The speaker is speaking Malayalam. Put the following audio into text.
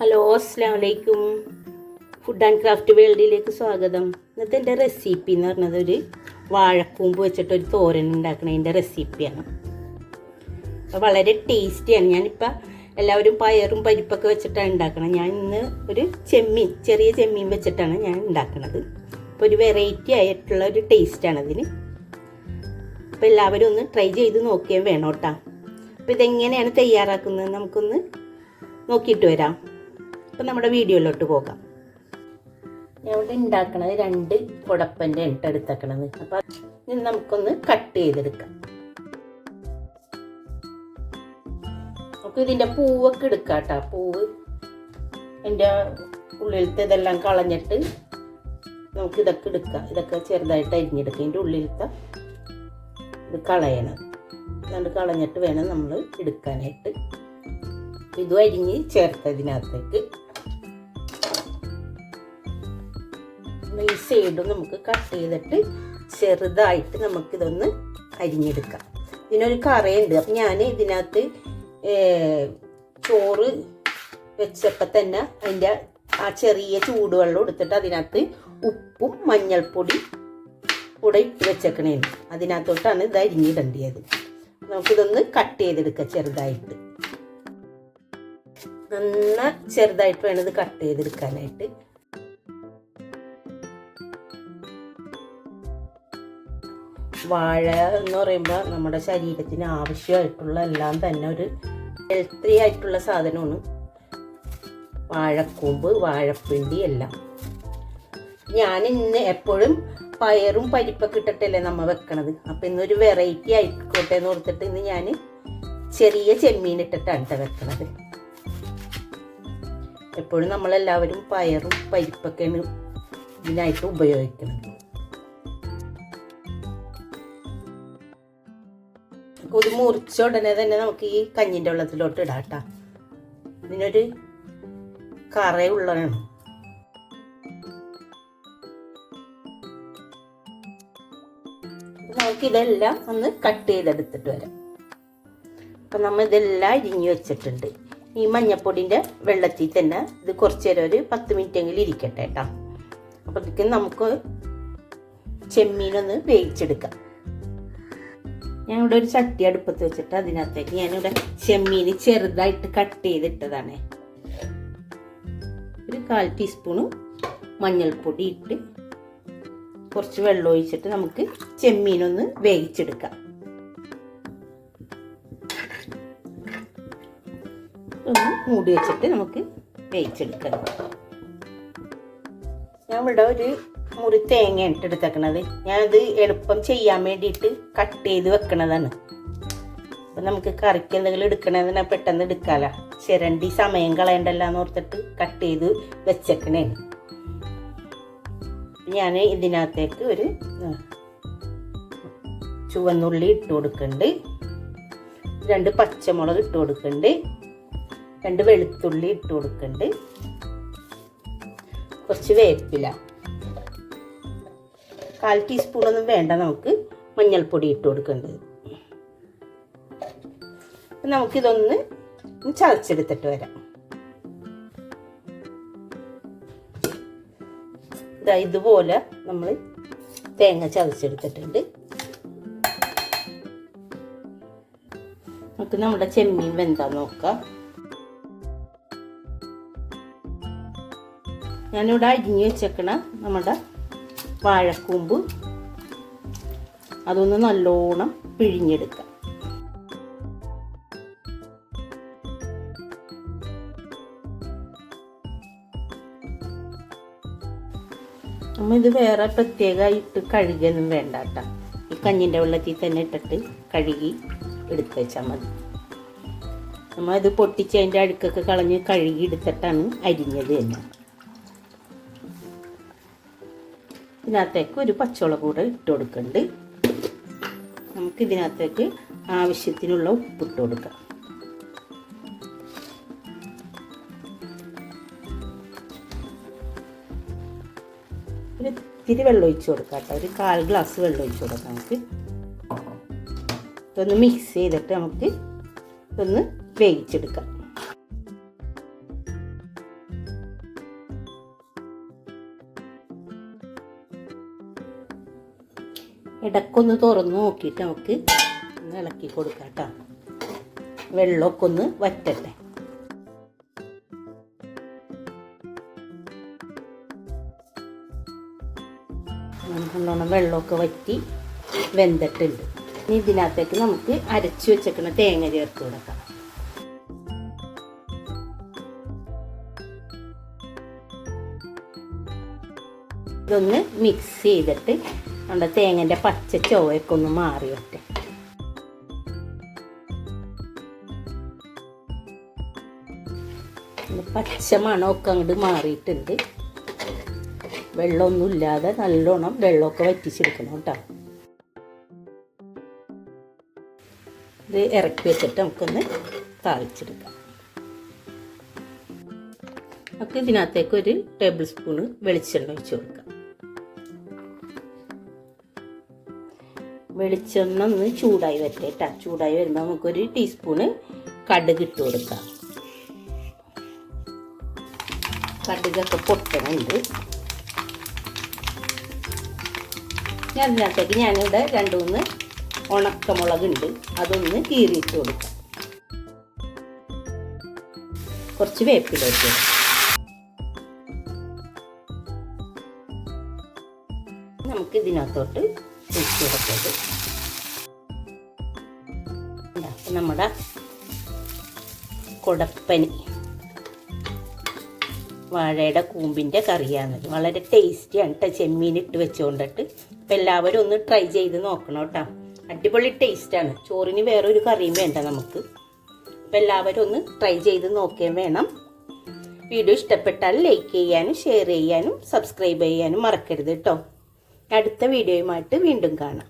ഹലോ, അസ്സലാമു അലൈക്കും. ഫുഡ് ആൻഡ് ക്രാഫ്റ്റ് വേൾഡിലേക്ക് സ്വാഗതം. ഇന്നത്തെ എൻ്റെ റെസിപ്പി എന്ന് പറഞ്ഞത് ഒരു വാഴക്കൂമ്പ് വെച്ചിട്ടൊരു തോരൻ ഉണ്ടാക്കുന്നതിൻ്റെ റെസിപ്പിയാണ്. അപ്പോൾ വളരെ ടേസ്റ്റിയാണ്. ഞാനിപ്പോൾ എല്ലാവരും പയറും പരിപ്പൊക്കെ വെച്ചിട്ടാണ് ഉണ്ടാക്കണം. ഞാൻ ഇന്ന് ഒരു ചെറിയ ചെമ്മീൻ വെച്ചിട്ടാണ് ഞാൻ ഉണ്ടാക്കുന്നത്. അപ്പോൾ ഒരു വെറൈറ്റി ആയിട്ടുള്ള ഒരു ടേസ്റ്റാണ് അതിന്. അപ്പോൾ എല്ലാവരും ഒന്ന് ട്രൈ ചെയ്ത് നോക്കിയാൽ വേണം കേട്ടോ. അപ്പോൾ ഇതെങ്ങനെയാണ് തയ്യാറാക്കുന്നത് നമുക്കൊന്ന് നോക്കിയിട്ട് വരാം. അപ്പം നമ്മുടെ വീഡിയോയിലോട്ട് പോകാം. ഞാൻ ഇവിടെ ഉണ്ടാക്കണത് 2 കുടപ്പൻ്റെ എണ്ണ എടുത്തേക്കണത്. അപ്പം ഇത് നമുക്കൊന്ന് കട്ട് ചെയ്തെടുക്കാം. നമുക്ക് ഇതിൻ്റെ പൂവൊക്കെ എടുക്കാം കേട്ടോ. പൂവ് എൻ്റെ ഉള്ളിലത്തെ ഇതെല്ലാം കളഞ്ഞിട്ട് നമുക്ക് ഇതൊക്കെ എടുക്കാം. ഇതൊക്കെ ചെറുതായിട്ട് അരിഞ്ഞെടുക്കാം. ഇതിൻ്റെ ഉള്ളിലത്തെ ഇത് കളയണം. അതുകൊണ്ട് കളഞ്ഞിട്ട് വേണം നമ്മൾ എടുക്കാനായിട്ട്. ഇതും അരിഞ്ഞ് ചേർത്തതിനകത്തേക്ക് ഈ സൈഡും നമുക്ക് കട്ട് ചെയ്തിട്ട് ചെറുതായിട്ട് നമുക്കിതൊന്ന് അരിഞ്ഞെടുക്കാം. ഇതിനൊരു കറയുണ്ട്. അപ്പം ഞാൻ ഇതിനകത്ത് ചോറ് വെച്ചപ്പോൾ തന്നെ അതിൻ്റെ ആ ചെറിയ ചൂടുവെള്ളം എടുത്തിട്ട് അതിനകത്ത് ഉപ്പും മഞ്ഞൾപ്പൊടി കൂടെ ഇട്ട് വെച്ചേക്കണേന്ന്. അതിനകത്തോട്ടാണ് ഇത് അരിഞ്ഞിടേണ്ടത്. നമുക്കിതൊന്ന് കട്ട് ചെയ്തെടുക്കാം ചെറുതായിട്ട്. നന്നാ ചെറുതായിട്ട് വേണം ഇത് കട്ട് ചെയ്തെടുക്കാനായിട്ട്. വാഴ എന്ന് പറയുമ്പോൾ നമ്മുടെ ശരീരത്തിന് ആവശ്യമായിട്ടുള്ള എല്ലാം തന്നെ ഒരു ഹെൽത്തി ആയിട്ടുള്ള സാധനമാണ്. വാഴക്കൂമ്പ്, വാഴപ്പിണ്ടി എല്ലാം. ഞാൻ ഇന്ന് എപ്പോഴും പയറും പരിപ്പൊക്കെ ഇട്ടിട്ടല്ലേ നമ്മൾ വെക്കണത്. അപ്പം ഇന്നൊരു വെറൈറ്റി ആയിക്കോട്ടെ എന്ന് ഓർത്തിട്ട് ഇന്ന് ഞാൻ ചെറിയ ചെമ്മീൻ ഇട്ടിട്ടാണ് വെക്കണത്. എപ്പോഴും നമ്മളെല്ലാവരും പയറും പരിപ്പൊക്കെയാണ് ഇതിനായിട്ട് ഉപയോഗിക്കുന്നത്. ഇത് മുറിച്ച ഉടനെ തന്നെ നമുക്ക് ഈ കഞ്ഞിൻ്റെ വെള്ളത്തിലോട്ട് ഇടാം കേട്ടോ. ഇതിനൊരു കറയുള്ളതാണ്. നമുക്കിതെല്ലാം ഒന്ന് കട്ട് ചെയ്തെടുത്തിട്ട് വരാം. അപ്പം നമ്മൾ ഇതെല്ലാം അരിഞ്ഞു വെച്ചിട്ടുണ്ട്. ഈ മഞ്ഞപ്പൊടിൻ്റെ വെള്ളത്തിൽ തന്നെ ഇത് കുറച്ച് നേരം ഒരു 10 മിനിറ്റെങ്കിലും ഇരിക്കട്ടെ കേട്ടോ. അപ്പോഴത്തേക്കും നമുക്ക് ചെമ്മീനൊന്ന് വേവിച്ചെടുക്കാം. ഞാനിവിടെ ഒരു ചട്ടി അടുപ്പത്ത് വെച്ചിട്ട് അതിനകത്തേക്ക് ഞാനിവിടെ ചെമ്മീൻ ചെറുതായിട്ട് കട്ട് ചെയ്തിട്ടതാണ്. ഒരു 1/4 ടീസ്പൂണ് മഞ്ഞൾപ്പൊടി ഇട്ട് കുറച്ച് വെള്ളം ഒഴിച്ചിട്ട് നമുക്ക് ചെമ്മീനൊന്ന് വേവിച്ചെടുക്കാം. ഒന്ന് മൂടി വെച്ചിട്ട് നമുക്ക് വേവിച്ചെടുക്കാം. ഞാൻ ഇവിടെ ഒരു മുറി തേങ്ങ ഇട്ടെടുത്തേക്കണത്. ഞാനത് എളുപ്പം ചെയ്യാൻ വേണ്ടിയിട്ട് കട്ട് ചെയ്ത് വെക്കണതാണ്. അപ്പം നമുക്ക് കറിക്ക് എന്തെങ്കിലും എടുക്കണതിനെ പെട്ടെന്ന് എടുക്കാമല്ലോ. ചിരണ്ടി സമയം കളയണ്ടല്ലാന്ന് ഓർത്തിട്ട് കട്ട് ചെയ്ത് വെച്ചേക്കണേ. ഞാൻ ഇതിനകത്തേക്ക് ഒരു ചുവന്നുള്ളി ഇട്ട് കൊടുക്കുന്നുണ്ട്, 2 പച്ചമുളക് ഇട്ട് കൊടുക്കുന്നുണ്ട്, 2 വെളുത്തുള്ളി ഇട്ട് കൊടുക്കുന്നുണ്ട്, കുറച്ച് വേപ്പില, 1/4 ടീസ്പൂണൊന്നും വേണ്ട. നമുക്ക് മഞ്ഞൾപ്പൊടി ഇട്ട് കൊടുക്കേണ്ടത്. അപ്പം നമുക്കിതൊന്ന് ചതച്ചെടുത്തിട്ട് വരാം. ഇതുപോലെ നമ്മൾ തേങ്ങ ചതച്ചെടുത്തിട്ടുണ്ട്. നമുക്ക് നമ്മുടെ ചെമ്മീൻ വെന്താന്ന് നോക്കാം. ഞാനിവിടെ അരിഞ്ഞ് വെച്ചേക്കണ നമ്മുടെ വാഴക്കൂമ്പ് അതൊന്ന് നല്ലോണം പിഴിഞ്ഞെടുക്കാം. നമ്മൾ ഇത് വേറെ പ്രത്യേകമായിട്ട് കഴുകിയൊന്നും വേണ്ട കേട്ടോ. ഈ കഞ്ഞിൻ്റെ വെള്ളത്തിൽ തന്നെ ഇട്ടിട്ട് കഴുകി എടുത്ത് വെച്ചാൽ മതി. നമ്മളിത് പൊട്ടിച്ച് അതിൻ്റെ അഴുക്കൊക്കെ കളഞ്ഞ് കഴുകി എടുത്തിട്ടാണ് അരിഞ്ഞത് തന്നെ. ഇതിനകത്തേക്ക് ഒരു പച്ചമുളക് കൂടെ ഇട്ട് കൊടുക്കുന്നുണ്ട്. നമുക്ക് ഇതിനകത്തേക്ക് ആവശ്യത്തിനുള്ള ഉപ്പിട്ട് കൊടുക്കാം. ഒരു ഇത്തിരി വെള്ളം ഒഴിച്ച് കൊടുക്കാം കേട്ടോ. ഒരു 1/4 ഗ്ലാസ് വെള്ളം ഒഴിച്ച് കൊടുക്കാം. നമുക്ക് ഇതൊന്ന് മിക്സ് ചെയ്തിട്ട് നമുക്ക് ഇതൊന്ന് വേവിച്ചെടുക്കാം. ഇടയ്ക്കൊന്ന് തുറന്ന് നോക്കിയിട്ട് നമുക്ക് ഒന്ന് ഇളക്കി കൊടുക്കാം കേട്ടോ. വെള്ളമൊക്കെ ഒന്ന് വറ്റട്ടെ. നല്ലോണം വെള്ളമൊക്കെ വറ്റി വെന്തിട്ടുണ്ട്. ഇനി ഇതിനകത്തേക്ക് നമുക്ക് അരച്ച് വെച്ചേക്കുന്ന തേങ്ങ ചേർത്ത് കൊടുക്കാം. ഇതൊന്ന് മിക്സ് ചെയ്തിട്ട് നമ്മുടെ തേങ്ങൻ്റെ പച്ച ചുവയൊക്കെ ഒന്ന് മാറി വട്ടെ. പച്ച മണമൊക്കെ അങ്ങോട്ട് മാറിയിട്ടുണ്ട്. വെള്ളമൊന്നുമില്ലാതെ നല്ലോണം വെള്ളമൊക്കെ വറ്റിച്ചെടുക്കണം കേട്ടോ. ഇത് ഇറക്കി വെച്ചിട്ട് നമുക്കൊന്ന് താളിച്ചെടുക്കാം. നമുക്ക് ഇതിനകത്തേക്ക് ഒരു ടേബിൾ സ്പൂണ് വെളിച്ചെണ്ണ ഒഴിച്ച് കൊടുക്കാം. വെളിച്ചെണ്ണ ഒന്ന് ചൂടായി വരട്ടെ കേട്ടോ. ചൂടായി വരുമ്പോൾ നമുക്കൊരു ടീസ്പൂണ് കടുക് ഇട്ട് കൊടുക്കാം. കടുകൊക്കെ പൊട്ടണുണ്ട്. അതിനകത്തേക്ക് ഞാനിവിടെ 2-3 ഉണക്കമുളകുണ്ട്, അതൊന്ന് കീറിയിട്ട് കൊടുക്കാം. കുറച്ച് വേപ്പില ഇട്ട് നമുക്ക് ഇതിനകത്തോട്ട് ഒഴിച്ച് കൊടുക്കരുത്. നമ്മുടെ കൊടപ്പനി വാഴയുടെ കൂമ്പിൻ്റെ കറിയാണത്. വളരെ ടേസ്റ്റിയാണ് കേട്ടോ, ചെമ്മീൻ ഇട്ട് വെച്ചുകൊണ്ടിട്ട്. അപ്പം എല്ലാവരും ഒന്ന് ട്രൈ ചെയ്ത് നോക്കണം കേട്ടോ. അടിപൊളി ടേസ്റ്റാണ്. ചോറിന് വേറൊരു കറിയും വേണ്ട നമുക്ക്. അപ്പം എല്ലാവരും ഒന്ന് ട്രൈ ചെയ്ത് നോക്കുകയും വേണം. വീഡിയോ ഇഷ്ടപ്പെട്ടാൽ ലൈക്ക് ചെയ്യാനും ഷെയർ ചെയ്യാനും സബ്സ്ക്രൈബ് ചെയ്യാനും മറക്കരുത് കേട്ടോ. അടുത്ത വീഡിയോയുമായിട്ട് വീണ്ടും കാണാം.